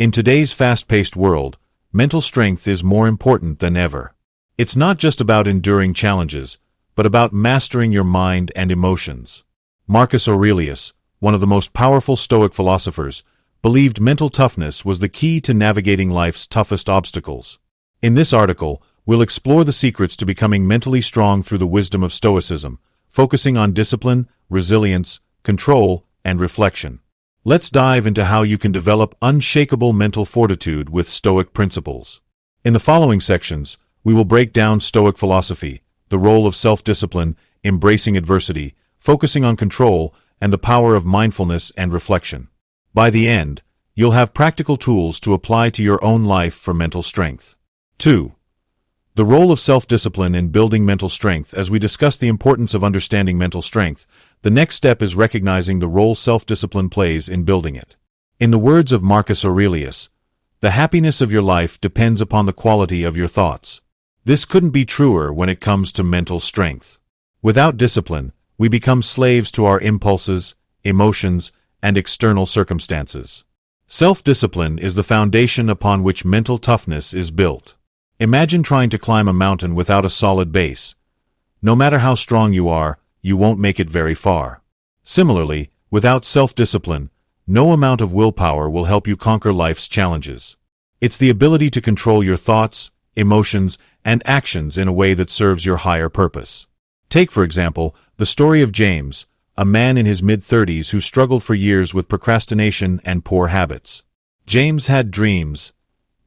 In today's fast-paced world, mental strength is more important than ever. It's not just about enduring challenges, but about mastering your mind and emotions. Marcus Aurelius, one of the most powerful Stoic philosophers, believed mental toughness was the key to navigating life's toughest obstacles. In this article, we'll explore the secrets to becoming mentally strong through the wisdom of Stoicism, focusing on discipline, resilience, control, and reflection. Let's dive into how you can develop unshakable mental fortitude with Stoic principles. In the following sections, we will break down Stoic philosophy, the role of self-discipline, embracing adversity, focusing on control, and the power of mindfulness and reflection. By the end, you'll have practical tools to apply to your own life for mental strength. 2. The role of self-discipline in building mental strength. As we discuss the importance of understanding mental strength, the next step is recognizing the role self-discipline plays in building it. In the words of Marcus Aurelius, "The happiness of your life depends upon the quality of your thoughts." This couldn't be truer when it comes to mental strength. Without discipline, we become slaves to our impulses, emotions, and external circumstances. Self-discipline is the foundation upon which mental toughness is built. Imagine trying to climb a mountain without a solid base. No matter how strong you are, you won't make it very far. Similarly, without self-discipline, no amount of willpower will help you conquer life's challenges. It's the ability to control your thoughts, emotions, and actions in a way that serves your higher purpose. Take, for example, the story of James, a man in his mid-30s who struggled for years with procrastination and poor habits. James had dreams,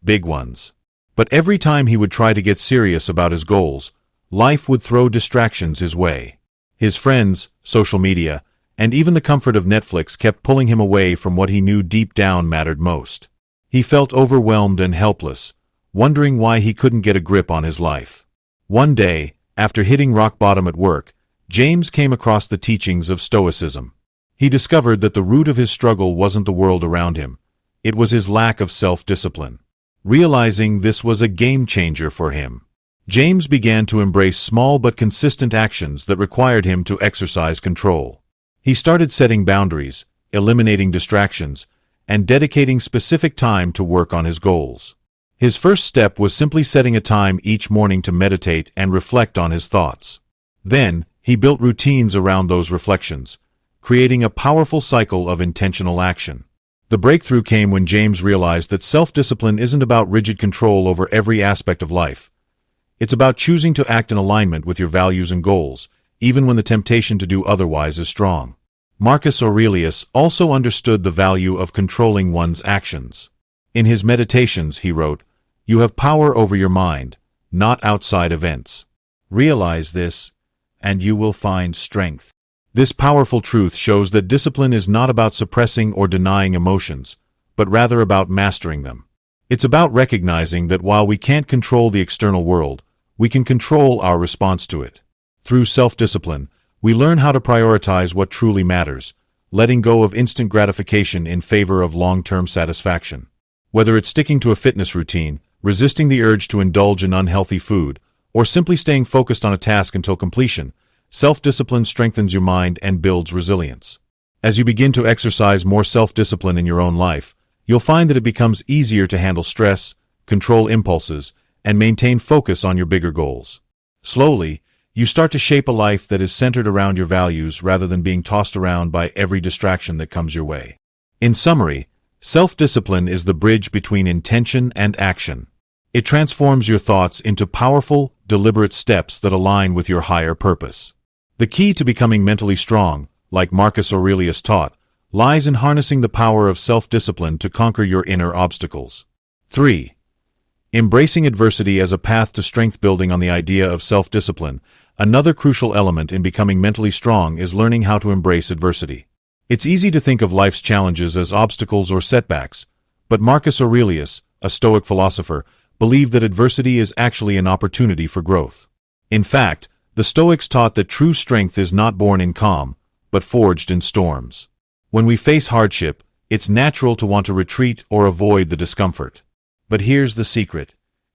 big ones. But every time he would try to get serious about his goals, life would throw distractions his way. His friends, social media, and even the comfort of Netflix kept pulling him away from what he knew deep down mattered most. He felt overwhelmed and helpless, wondering why he couldn't get a grip on his life. One day, after hitting rock bottom at work, James came across the teachings of Stoicism. He discovered that the root of his struggle wasn't the world around him. It was his lack of self-discipline. Realizing this was a game-changer for him, James began to embrace small but consistent actions that required him to exercise control. He started setting boundaries, eliminating distractions, and dedicating specific time to work on his goals. His first step was simply setting a time each morning to meditate and reflect on his thoughts. Then, he built routines around those reflections, creating a powerful cycle of intentional action. The breakthrough came when James realized that self-discipline isn't about rigid control over every aspect of life. It's about choosing to act in alignment with your values and goals, even when the temptation to do otherwise is strong. Marcus Aurelius also understood the value of controlling one's actions. In his Meditations, he wrote, "You have power over your mind, not outside events. Realize this, and you will find strength." This powerful truth shows that discipline is not about suppressing or denying emotions, but rather about mastering them. It's about recognizing that while we can't control the external world, we can control our response to it. Through self-discipline, we learn how to prioritize what truly matters, letting go of instant gratification in favor of long-term satisfaction. Whether it's sticking to a fitness routine, resisting the urge to indulge in unhealthy food, or simply staying focused on a task until completion, self-discipline strengthens your mind and builds resilience. As you begin to exercise more self-discipline in your own life, you'll find that it becomes easier to handle stress, control impulses, and maintain focus on your bigger goals. Slowly, you start to shape a life that is centered around your values rather than being tossed around by every distraction that comes your way. In summary, self-discipline is the bridge between intention and action. It transforms your thoughts into powerful, deliberate steps that align with your higher purpose. The key to becoming mentally strong, like Marcus Aurelius taught, lies in harnessing the power of self-discipline to conquer your inner obstacles. 3. Embracing adversity as a path to strength. Building on the idea of self-discipline, another crucial element in becoming mentally strong is learning how to embrace adversity. It's easy to think of life's challenges as obstacles or setbacks, but Marcus Aurelius, a Stoic philosopher, believed that adversity is actually an opportunity for growth. In fact, the Stoics taught that true strength is not born in calm, but forged in storms. When we face hardship, it's natural to want to retreat or avoid the discomfort. But here's the secret.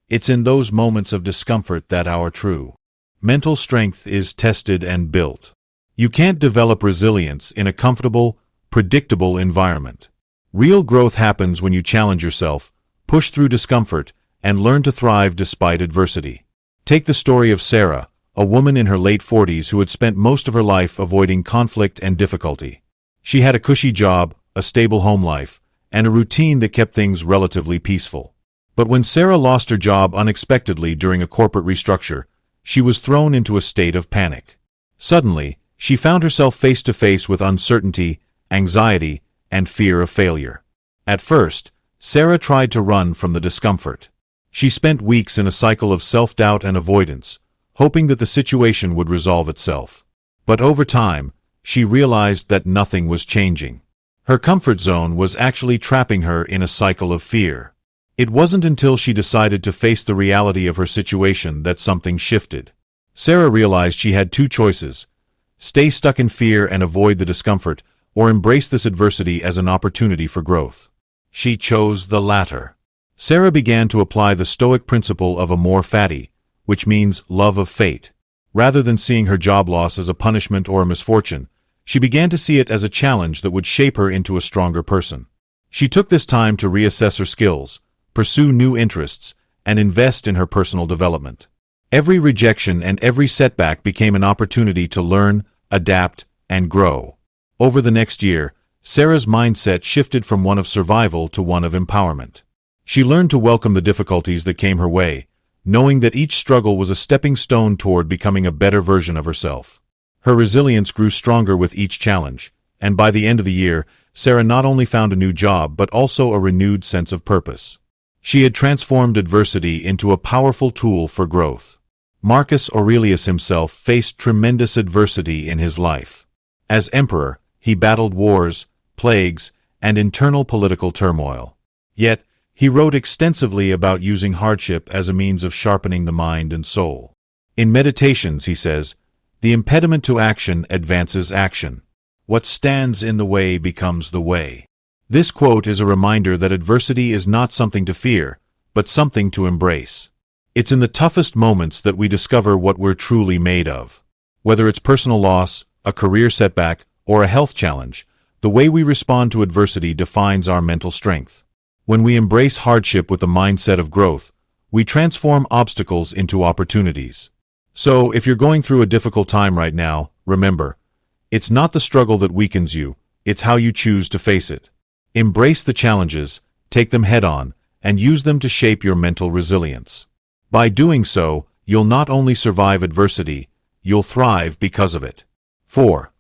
It's in those moments of discomfort that our true mental strength is tested and built. You can't develop resilience in a comfortable, predictable environment. Real growth happens when you challenge yourself, push through discomfort, and learn to thrive despite adversity. Take the story of Sarah, a woman in her late 40s who had spent most of her life avoiding conflict and difficulty. She had a cushy job, a stable home life, and a routine that kept things relatively peaceful. But when Sarah lost her job unexpectedly during a corporate restructure, she was thrown into a state of panic. Suddenly, she found herself face to face with uncertainty, anxiety, and fear of failure. At first, Sarah tried to run from the discomfort. She spent weeks in a cycle of self-doubt and avoidance, hoping that the situation would resolve itself. But over time, she realized that nothing was changing. Her comfort zone was actually trapping her in a cycle of fear. It wasn't until she decided to face the reality of her situation that something shifted. Sarah realized she had two choices: stay stuck in fear and avoid the discomfort, or embrace this adversity as an opportunity for growth. She chose the latter. Sarah began to apply the Stoic principle of amor fati, which means love of fate. Rather than seeing her job loss as a punishment or a misfortune, she began to see it as a challenge that would shape her into a stronger person. She took this time to reassess her skills, pursue new interests, and invest in her personal development. Every rejection and every setback became an opportunity to learn, adapt, and grow. Over the next year, Sarah's mindset shifted from one of survival to one of empowerment. She learned to welcome the difficulties that came her way, knowing that each struggle was a stepping stone toward becoming a better version of herself. Her resilience grew stronger with each challenge, and by the end of the year, Sarah not only found a new job but also a renewed sense of purpose. She had transformed adversity into a powerful tool for growth. Marcus Aurelius himself faced tremendous adversity in his life. As emperor, he battled wars, plagues, and internal political turmoil. Yet, he wrote extensively about using hardship as a means of sharpening the mind and soul. In Meditations, he says, "The impediment to action advances action. What stands in the way becomes the way." This quote is a reminder that adversity is not something to fear, but something to embrace. It's in the toughest moments that we discover what we're truly made of. Whether it's personal loss, a career setback, or a health challenge, the way we respond to adversity defines our mental strength. When we embrace hardship with the mindset of growth, we transform obstacles into opportunities. So, if you're going through a difficult time right now, remember, it's not the struggle that weakens you, it's how you choose to face it. Embrace the challenges, take them head-on, and use them to shape your mental resilience. By doing so, you'll not only survive adversity, you'll thrive because of it. 4.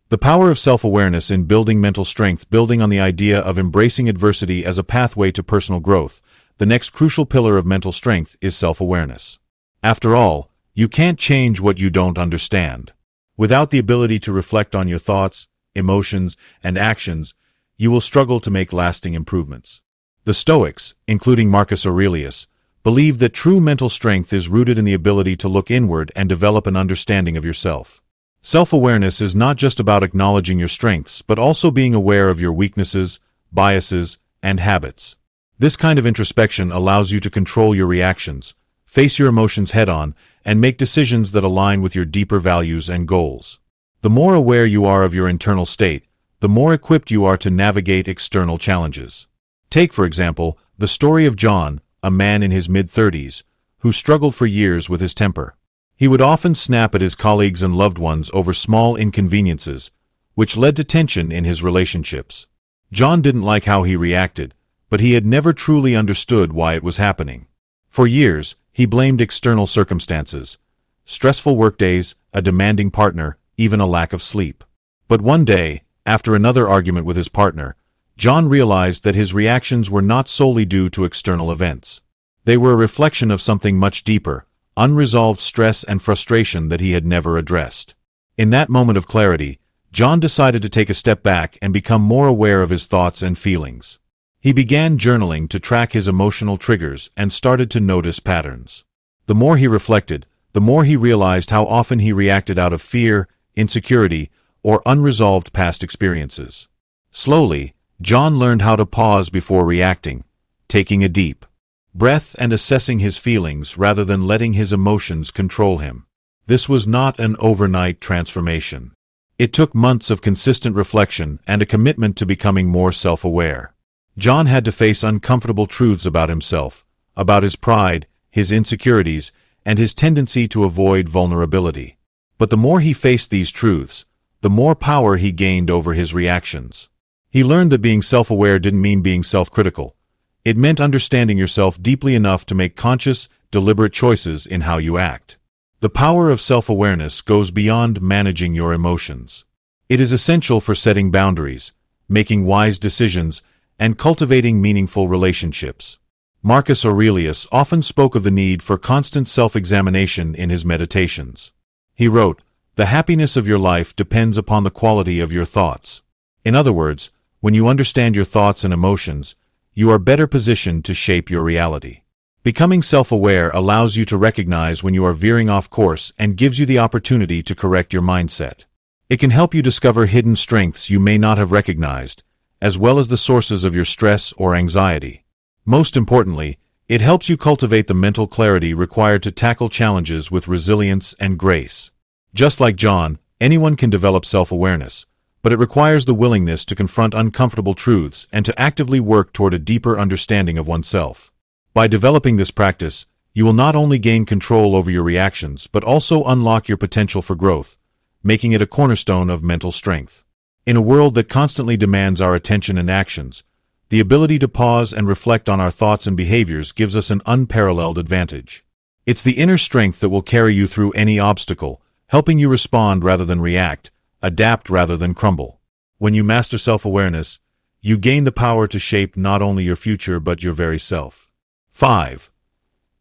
The power of self-awareness in building mental strength. Building on the idea of embracing adversity as a pathway to personal growth, the next crucial pillar of mental strength is self-awareness. After all, you can't change what you don't understand. Without the ability to reflect on your thoughts, emotions, and actions, you will struggle to make lasting improvements. The Stoics, including Marcus Aurelius, believed that true mental strength is rooted in the ability to look inward and develop an understanding of yourself. Self-awareness is not just about acknowledging your strengths, but also being aware of your weaknesses, biases, and habits. This kind of introspection allows you to control your reactions, face your emotions head-on, and make decisions that align with your deeper values and goals. The more aware you are of your internal state, the more equipped you are to navigate external challenges. Take, for example, the story of John, a man in his mid-30s, who struggled for years with his temper. He would often snap at his colleagues and loved ones over small inconveniences, which led to tension in his relationships. John didn't like how he reacted, but he had never truly understood why it was happening. For years, he blamed external circumstances, stressful workdays, a demanding partner, even a lack of sleep. But one day, after another argument with his partner, John realized that his reactions were not solely due to external events. They were a reflection of something much deeper, unresolved stress and frustration that he had never addressed. In that moment of clarity, John decided to take a step back and become more aware of his thoughts and feelings. He began journaling to track his emotional triggers and started to notice patterns. The more he reflected, the more he realized how often he reacted out of fear, insecurity, or unresolved past experiences. Slowly, John learned how to pause before reacting, taking a deep breath and assessing his feelings rather than letting his emotions control him. This was not an overnight transformation. It took months of consistent reflection and a commitment to becoming more self-aware. John had to face uncomfortable truths about himself, about his pride, his insecurities, and his tendency to avoid vulnerability. But the more he faced these truths, the more power he gained over his reactions. He learned that being self-aware didn't mean being self-critical. It meant understanding yourself deeply enough to make conscious, deliberate choices in how you act. The power of self-awareness goes beyond managing your emotions. It is essential for setting boundaries, making wise decisions, and cultivating meaningful relationships. Marcus Aurelius often spoke of the need for constant self-examination in his meditations. He wrote, "The happiness of your life depends upon the quality of your thoughts." In other words, when you understand your thoughts and emotions, you are better positioned to shape your reality. Becoming self-aware allows you to recognize when you are veering off course and gives you the opportunity to correct your mindset. It can help you discover hidden strengths you may not have recognized, as well as the sources of your stress or anxiety. Most importantly, it helps you cultivate the mental clarity required to tackle challenges with resilience and grace. Just like John, anyone can develop self-awareness, but it requires the willingness to confront uncomfortable truths and to actively work toward a deeper understanding of oneself. By developing this practice, you will not only gain control over your reactions but also unlock your potential for growth, making it a cornerstone of mental strength. In a world that constantly demands our attention and actions, the ability to pause and reflect on our thoughts and behaviors gives us an unparalleled advantage. It's the inner strength that will carry you through any obstacle, helping you respond rather than react, adapt rather than crumble. When you master self-awareness, you gain the power to shape not only your future but your very self. 5.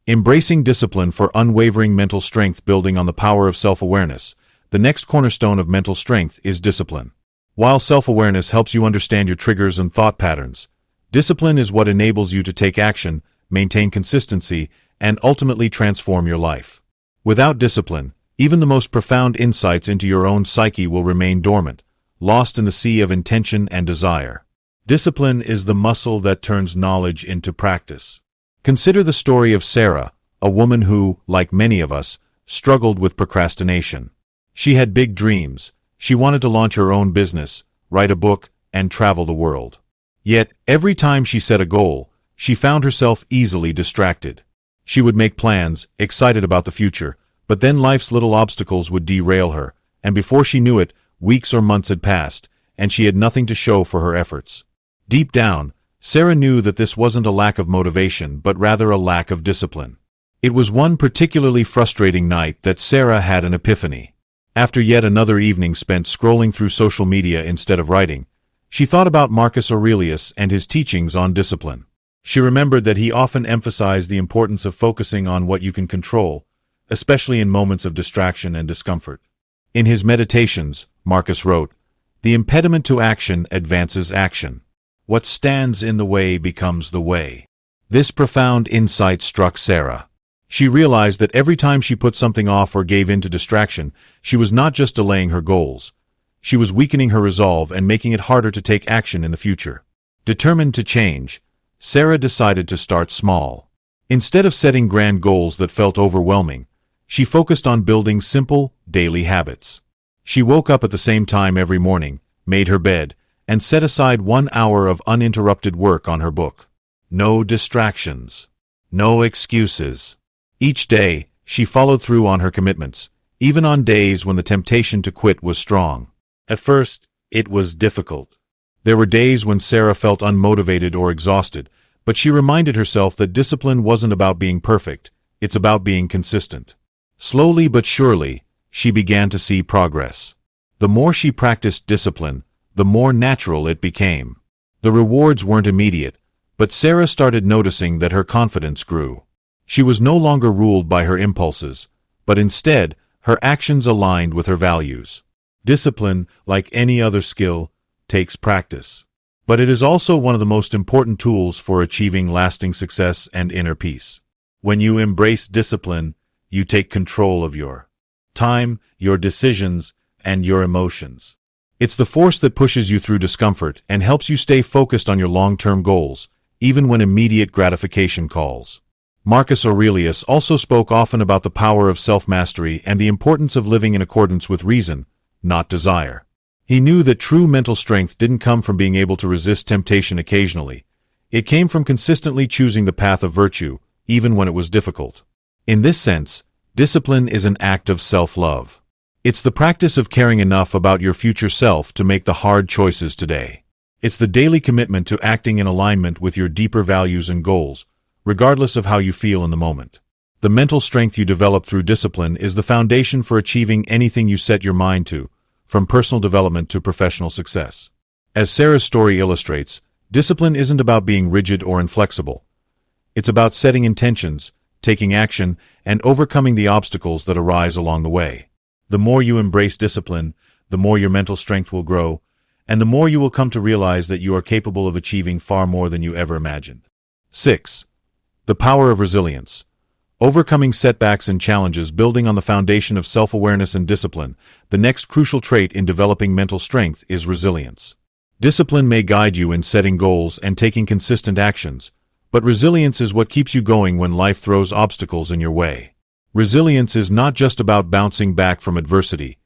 Embracing discipline for unwavering mental strength. Building on the power of self-awareness, the next cornerstone of mental strength is discipline. While self-awareness helps you understand your triggers and thought patterns, discipline is what enables you to take action, maintain consistency, and ultimately transform your life. Without discipline, even the most profound insights into your own psyche will remain dormant, lost in the sea of intention and desire. Discipline is the muscle that turns knowledge into practice. Consider the story of Sarah, a woman who, like many of us, struggled with procrastination. She had big dreams. She wanted to launch her own business, write a book, and travel the world. Yet, every time she set a goal, she found herself easily distracted. She would make plans, excited about the future, but then life's little obstacles would derail her, and before she knew it, weeks or months had passed, and she had nothing to show for her efforts. Deep down, Sarah knew that this wasn't a lack of motivation but rather a lack of discipline. It was one particularly frustrating night that Sarah had an epiphany. After yet another evening spent scrolling through social media instead of writing, she thought about Marcus Aurelius and his teachings on discipline. She remembered that he often emphasized the importance of focusing on what you can control, especially in moments of distraction and discomfort. In his Meditations, Marcus wrote, "The impediment to action advances action. What stands in the way becomes the way." This profound insight struck Sarah. She realized that every time she put something off or gave in to distraction, she was not just delaying her goals. She was weakening her resolve and making it harder to take action in the future. Determined to change, Sarah decided to start small. Instead of setting grand goals that felt overwhelming, she focused on building simple, daily habits. She woke up at the same time every morning, made her bed, and set aside 1 hour of uninterrupted work on her book. No distractions. No excuses. Each day, she followed through on her commitments, even on days when the temptation to quit was strong. At first, it was difficult. There were days when Sarah felt unmotivated or exhausted, but she reminded herself that discipline wasn't about being perfect, it's about being consistent. Slowly but surely, she began to see progress. The more she practiced discipline, the more natural it became. The rewards weren't immediate, but Sarah started noticing that her confidence grew. She was no longer ruled by her impulses, but instead, her actions aligned with her values. Discipline, like any other skill, takes practice. But it is also one of the most important tools for achieving lasting success and inner peace. When you embrace discipline, you take control of your time, your decisions, and your emotions. It's the force that pushes you through discomfort and helps you stay focused on your long-term goals, even when immediate gratification calls. Marcus Aurelius also spoke often about the power of self-mastery and the importance of living in accordance with reason, not desire. He knew that true mental strength didn't come from being able to resist temptation occasionally. It came from consistently choosing the path of virtue, even when it was difficult. In this sense, discipline is an act of self-love. It's the practice of caring enough about your future self to make the hard choices today. It's the daily commitment to acting in alignment with your deeper values and goals, regardless of how you feel in the moment. The mental strength you develop through discipline is the foundation for achieving anything you set your mind to, from personal development to professional success. As Sarah's story illustrates, discipline isn't about being rigid or inflexible. It's about setting intentions, taking action, and overcoming the obstacles that arise along the way. The more you embrace discipline, the more your mental strength will grow, and the more you will come to realize that you are capable of achieving far more than you ever imagined. 6. The power of resilience. Overcoming setbacks and challenges building on the foundation of self-awareness and discipline, the next crucial trait in developing mental strength is resilience. Discipline may guide you in setting goals and taking consistent actions, but resilience is what keeps you going when life throws obstacles in your way. Resilience is not just about bouncing back from adversity.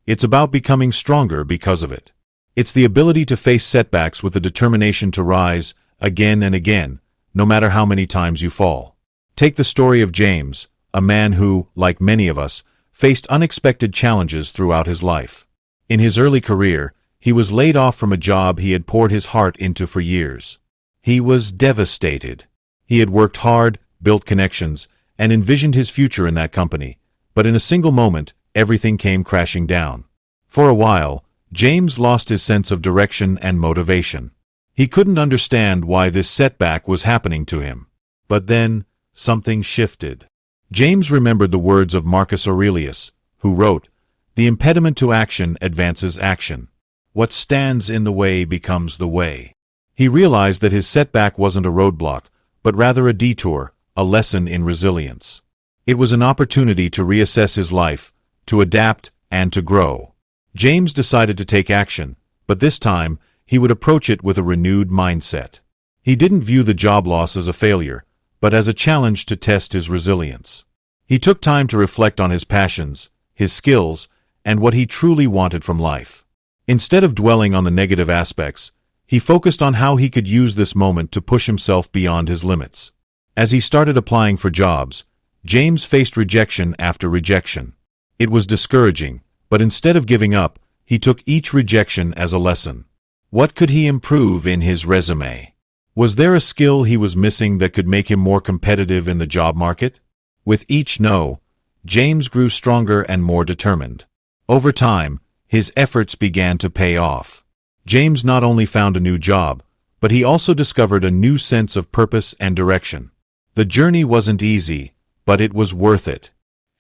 It's about becoming stronger because of it. It's the ability to face setbacks with the determination to rise, again and again, no matter how many times you fall. Take the story of James, a man who, like many of us, faced unexpected challenges throughout his life. In his early career, he was laid off from a job he had poured his heart into for years. He was devastated. He had worked hard, built connections, and envisioned his future in that company, but in a single moment, everything came crashing down. For a while, James lost his sense of direction and motivation. He couldn't understand why this setback was happening to him. But then, something shifted. James remembered the words of Marcus Aurelius, who wrote, "The impediment to action advances action. What stands in the way becomes the way." He realized that his setback wasn't a roadblock, but rather a detour, a lesson in resilience. It was an opportunity to reassess his life, to adapt, and to grow. James decided to take action, but this time, he would approach it with a renewed mindset. He didn't view the job loss as a failure, but as a challenge to test his resilience. He took time to reflect on his passions, his skills, and what he truly wanted from life. Instead of dwelling on the negative aspects, he focused on how he could use this moment to push himself beyond his limits. As he started applying for jobs, James faced rejection after rejection. It was discouraging, but instead of giving up, he took each rejection as a lesson. What could he improve in his resume? Was there a skill he was missing that could make him more competitive in the job market? With each no, James grew stronger and more determined. Over time, his efforts began to pay off. James not only found a new job, but he also discovered a new sense of purpose and direction. The journey wasn't easy, but it was worth it.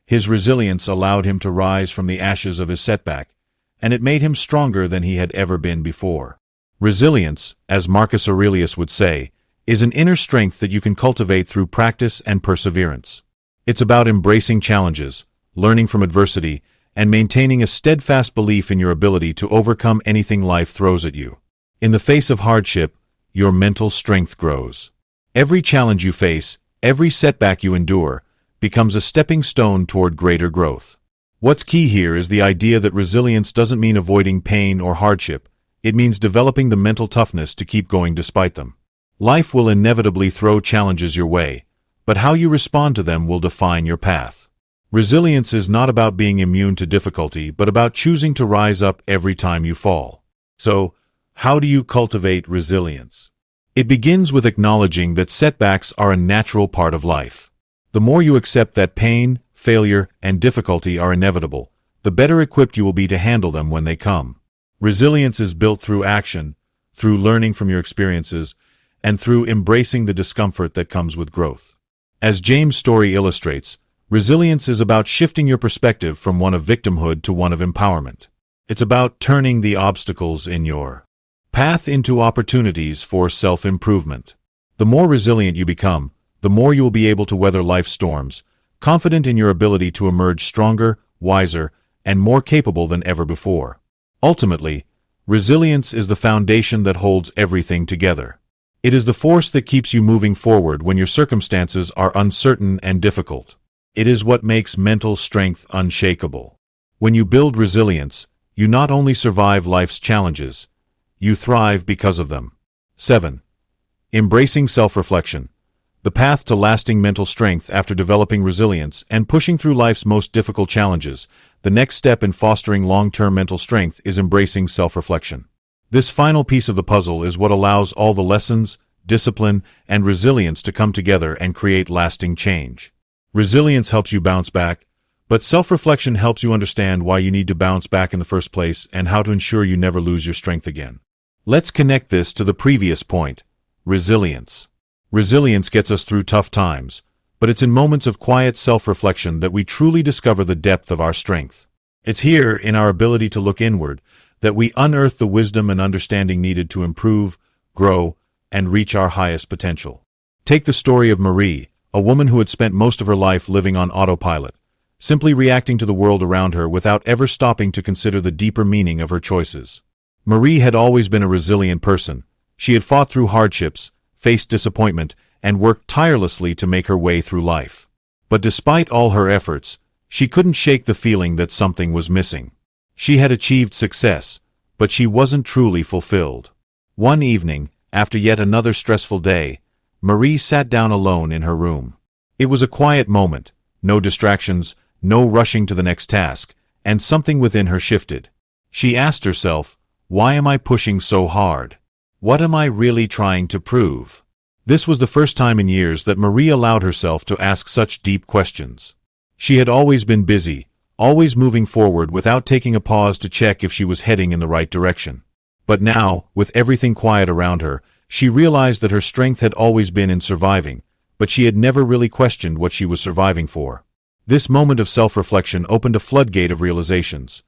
His resilience allowed him to rise from the ashes of his setback, and it made him stronger than he had ever been before. Resilience, as Marcus Aurelius would say, is an inner strength that you can cultivate through practice and perseverance. It's about embracing challenges, learning from adversity, and maintaining a steadfast belief in your ability to overcome anything life throws at you. In the face of hardship, your mental strength grows. Every challenge you face, every setback you endure, becomes a stepping stone toward greater growth. What's key here is the idea that resilience doesn't mean avoiding pain or hardship. It means developing the mental toughness to keep going despite them. Life will inevitably throw challenges your way, but how you respond to them will define your path. Resilience is not about being immune to difficulty, but about choosing to rise up every time you fall. So, how do you cultivate resilience? It begins with acknowledging that setbacks are a natural part of life. The more you accept that pain, failure, and difficulty are inevitable, the better equipped you will be to handle them when they come. Resilience is built through action, through learning from your experiences, and through embracing the discomfort that comes with growth. As James' story illustrates, resilience is about shifting your perspective from one of victimhood to one of empowerment. It's about turning the obstacles in your path into opportunities for self-improvement. The more resilient you become, the more you will be able to weather life's storms, confident in your ability to emerge stronger, wiser, and more capable than ever before. Ultimately, resilience is the foundation that holds everything together. It is the force that keeps you moving forward when your circumstances are uncertain and difficult. It is what makes mental strength unshakable. When you build resilience, You not only survive life's challenges, you thrive because of them. 7. Embracing self-reflection. The path to lasting mental strength after developing resilience and pushing through life's most difficult challenges. The next step in fostering long-term mental strength is embracing self-reflection. This final piece of the puzzle is what allows all the lessons, discipline, and resilience to come together and create lasting change. Resilience helps you bounce back, but self-reflection helps you understand why you need to bounce back in the first place and how to ensure you never lose your strength again. Let's connect this to the previous point, resilience. Resilience gets us through tough times, but it's in moments of quiet self-reflection that we truly discover the depth of our strength. It's here, in our ability to look inward, that we unearth the wisdom and understanding needed to improve, grow, and reach our highest potential. Take the story of Marie, a woman who had spent most of her life living on autopilot, simply reacting to the world around her without ever stopping to consider the deeper meaning of her choices. Marie had always been a resilient person. She had fought through hardships, faced disappointment, and worked tirelessly to make her way through life. But despite all her efforts, she couldn't shake the feeling that something was missing. She had achieved success, but she wasn't truly fulfilled. One evening, after yet another stressful day, Marie sat down alone in her room. It was a quiet moment, no distractions, no rushing to the next task, and something within her shifted. She asked herself, "Why am I pushing so hard? What am I really trying to prove?" This was the first time in years that Marie allowed herself to ask such deep questions. She had always been busy, always moving forward without taking a pause to check if she was heading in the right direction. But now, with everything quiet around her, she realized that her strength had always been in surviving, but she had never really questioned what she was surviving for. This moment of self-reflection opened a floodgate of realizations.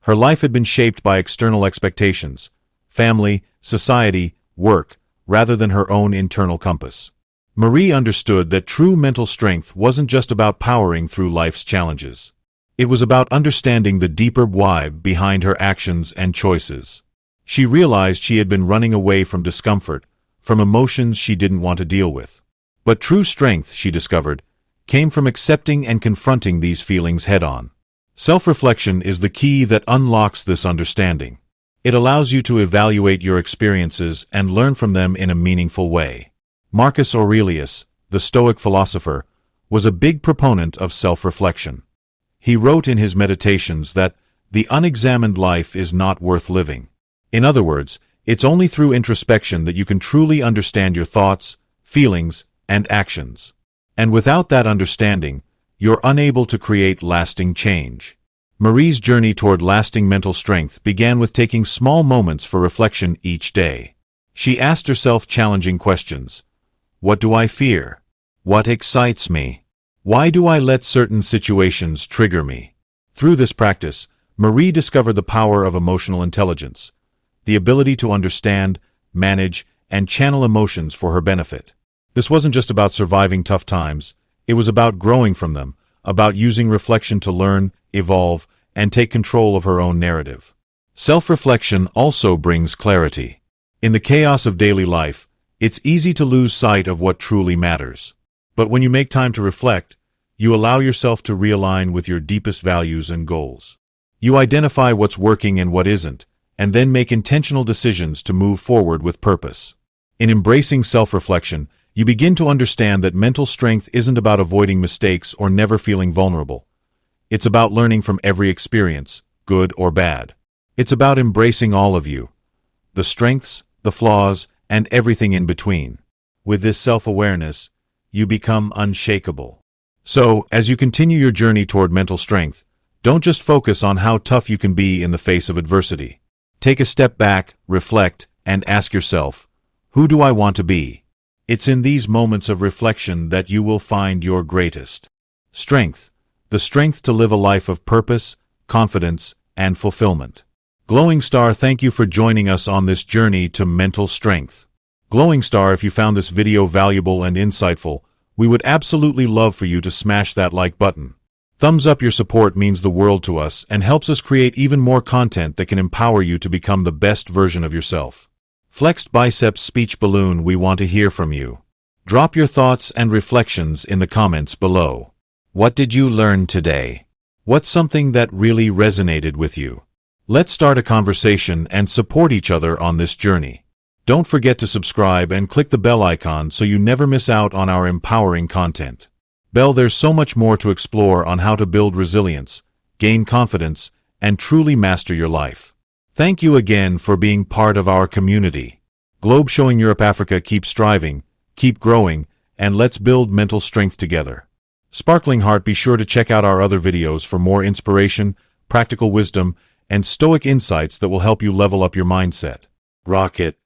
Her life had been shaped by external expectations, family, society, work, rather than her own internal compass. Marie understood that true mental strength wasn't just about powering through life's challenges. It was about understanding the deeper why behind her actions and choices. She realized she had been running away from discomfort, from emotions she didn't want to deal with. But true strength, she discovered, came from accepting and confronting these feelings head-on. Self-reflection is the key that unlocks this understanding. It allows you to evaluate your experiences and learn from them in a meaningful way. Marcus Aurelius, the Stoic philosopher, was a big proponent of self-reflection. He wrote in his Meditations that the unexamined life is not worth living. In other words, it's only through introspection that you can truly understand your thoughts, feelings, and actions. And without that understanding, you're unable to create lasting change. Marie's journey toward lasting mental strength began with taking small moments for reflection each day. She asked herself challenging questions. What do I fear? What excites me? Why do I let certain situations trigger me? Through this practice, Marie discovered the power of emotional intelligence, the ability to understand, manage, and channel emotions for her benefit. This wasn't just about surviving tough times, it was about growing from them, about using reflection to learn, evolve, and take control of her own narrative. Self-reflection also brings clarity. In the chaos of daily life, it's easy to lose sight of what truly matters. But when you make time to reflect, you allow yourself to realign with your deepest values and goals. You identify what's working and what isn't, and then make intentional decisions to move forward with purpose. In embracing self-reflection, you begin to understand that mental strength isn't about avoiding mistakes or never feeling vulnerable. It's about learning from every experience, good or bad. It's about embracing all of you, the strengths, the flaws, and everything in between. With this self-awareness, you become unshakable. So, as you continue your journey toward mental strength, don't just focus on how tough you can be in the face of adversity. Take a step back, reflect, and ask yourself, who do I want to be? It's in these moments of reflection that you will find your greatest strength, the strength to live a life of purpose, confidence, and fulfillment. Glowing Star, thank you for joining us on this journey to mental strength. Glowing Star, if you found this video valuable and insightful, we would absolutely love for you to smash that like button. Thumbs up, your support means the world to us and helps us create even more content that can empower you to become the best version of yourself. Flexed Biceps Speech Balloon, we want to hear from you. Drop your thoughts and reflections in the comments below. What did you learn today? What's something that really resonated with you? Let's start a conversation and support each other on this journey. Don't forget to subscribe and click the bell icon so you never miss out on our empowering content. There's so much more to explore on how to build resilience, gain confidence, and truly master your life. Thank you again for being part of our community. Globe Showing Europe Africa, keep striving, keep growing, and let's build mental strength together. Sparkling Heart, be sure to check out our other videos for more inspiration, practical wisdom, and Stoic insights that will help you level up your mindset. Rocket.